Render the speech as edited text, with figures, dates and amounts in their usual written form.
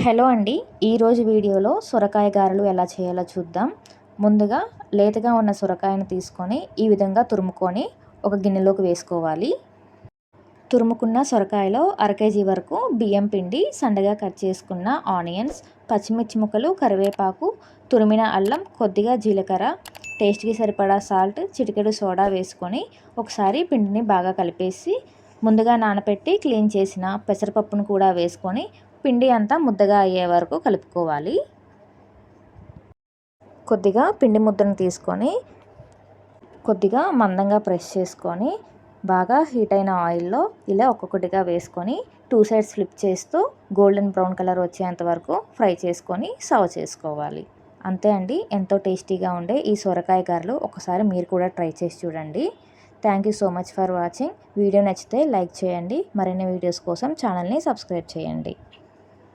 Hello అండి, ఈరోజు వీడియోలో సొరకాయ గారెలు ఎలా చేయాలో చూద్దాం. ముందుగా లేతగా ఉన్న సొరకాయను తీసుకొని ఈ విధంగా తురుముకొని ఒక గిన్నెలోకి వేసుకోవాలి. తురుముకున్న సొరకాయలో అర కేజీ వరకు బియ్యం పిండి, సన్నగా కట్ చేసుకున్న ఆనియన్స్, పచ్చిమిర్చి ముక్కలు, కరివేపాకు, తురిమిన అల్లం, కొద్దిగా జీలకర్ర, టేస్ట్కి సరిపడా సాల్ట్, చిటికెడు సోడా వేసుకొని ఒకసారి పిండిని బాగా కలిపేసి ముందుగా నానబెట్టి క్లీన్ చేసిన పెసరపప్పును కూడా వేసుకొని పిండి అంతా ముద్దగా అయ్యే వరకు కలుపుకోవాలి. కొద్దిగా పిండి ముద్దను తీసుకొని కొద్దిగా మందంగా ప్రెస్ చేసుకొని బాగా హీట్ అయిన ఆయిల్లో ఇలా ఒక్కొక్కటిగా వేసుకొని 2 సైడ్స్ ఫ్లిప్ చేస్తూ గోల్డెన్ బ్రౌన్ కలర్ వచ్చేంత వరకు ఫ్రై చేసుకొని సర్వ్ చేసుకోవాలి. అంతే అండి, ఎంతో టేస్టీగా ఉండే ఈ సొరకాయ గారెలు ఒకసారి మీరు కూడా ట్రై చేసి చూడండి. Thank you so much for watching. Video నచ్చితే లైక్ చేయండి. మరిన్ని వీడియోస్ కోసం ఛానల్ని సబ్స్క్రైబ్ చేయండి.